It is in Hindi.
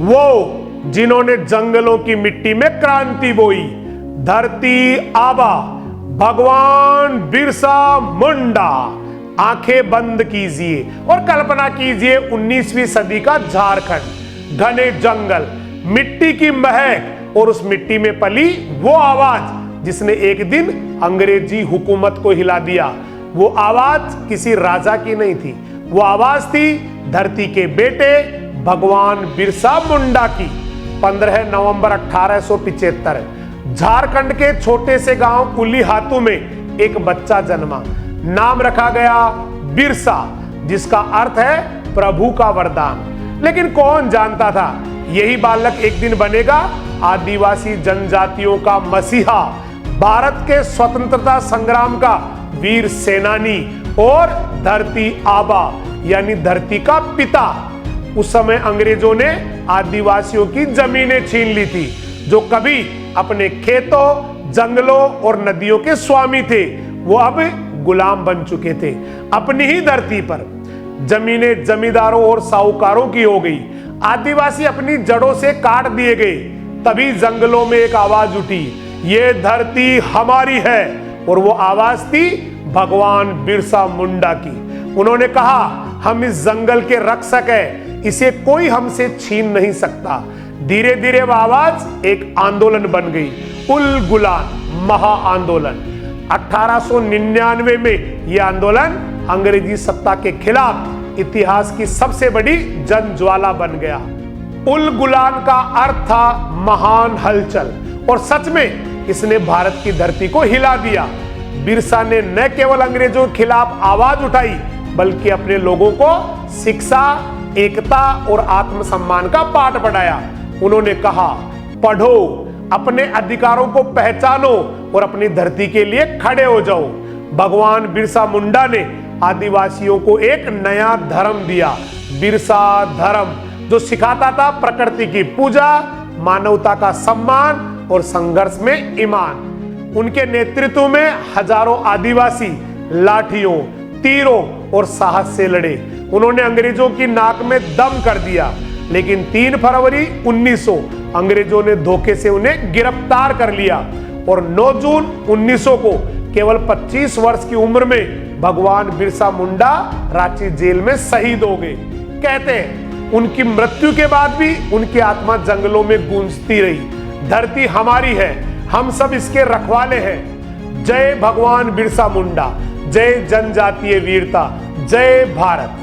वो जिन्होंने जंगलों की मिट्टी में क्रांति बोई, धरती आबा भगवान बिरसा मुंडा। आंखें बंद कीजिए और कल्पना कीजिए 19वीं सदी का झारखंड, घने जंगल, मिट्टी की महक और उस मिट्टी में पली वो आवाज जिसने एक दिन अंग्रेजी हुकूमत को हिला दिया। वो आवाज किसी राजा की नहीं थी, वो आवाज थी धरती के बेटे भगवान बिरसा मुंडा की। 15 नवंबर 1875 झारखंड के छोटे से गांव उलीहातू में एक बच्चा जन्मा। नाम रखा गया बिरसा, जिसका अर्थ है प्रभु का वरदान। लेकिन कौन जानता था यही बालक एक दिन बनेगा आदिवासी जनजातियों का मसीहा, भारत के स्वतंत्रता संग्राम का वीर सेनानी और धरती आबा यानी धरती का पिता। उस समय अंग्रेजों ने आदिवासियों की जमीनें छीन ली थी, जो कभी अपने खेतों, जंगलों और नदियों के स्वामी थे, वो अब गुलाम बन चुके थे। अपनी ही धरती पर जमीनें जमींदारों और साहूकारों की हो गई, आदिवासी अपनी जड़ों से काट दिए गए। तभी जंगलों में एक आवाज उठी, ये धरती हमारी है। और वो आवाज थी भगवान बिरसा मुंडा की। उन्होंने कहा, हम इस जंगल के रक्षक हैं, इसे कोई हमसे छीन नहीं सकता। धीरे धीरे वह आवाज एक आंदोलन बन गई, उल गुलान महा आंदोलन। 1899 में यह आंदोलन अंग्रेजी सत्ता के खिलाफ इतिहास की सबसे बड़ी जन ज्वाला बन गया। उल गुलान का अर्थ था महान हलचल, और सच में इसने भारत की धरती को हिला दिया। बिरसा ने न केवल अंग्रेजों के खिलाफ आवाज उठाई, बल्कि अपने लोगों को शिक्षा, एकता और आत्मसम्मान का पाठ पढ़ाया। उन्होंने कहा, पढ़ो, अपने अधिकारों को पहचानो और अपनी धरती के लिए खड़े हो जाओ। भगवान बिरसा मुंडा ने आदिवासियों को एक नया धर्म दिया, बिरसा धर्म, जो सिखाता था प्रकृति की पूजा, मानवता का सम्मान और संघर्ष में ईमान। उनके नेतृत्व में हजारों आदिवासी लाठियों, तीरों और साहस से लड़े। उन्होंने अंग्रेजों की नाक में दम कर दिया। लेकिन 3 फरवरी 1900 अंग्रेजों ने धोखे से उन्हें गिरफ्तार कर लिया और 9 जून 1900 को केवल 25 वर्ष की उम्र में भगवान बिरसा मुंडा रांची जेल में शहीद हो गए। कहते हैं उनकी मृत्यु के बाद भी उनकी आत्मा जंगलों में गूंजती रही। धरती हमारी है, हम सब इसके रखवाले हैं। जय भगवान बिरसा मुंडा, जय जनजातीय वीरता, जय भारत।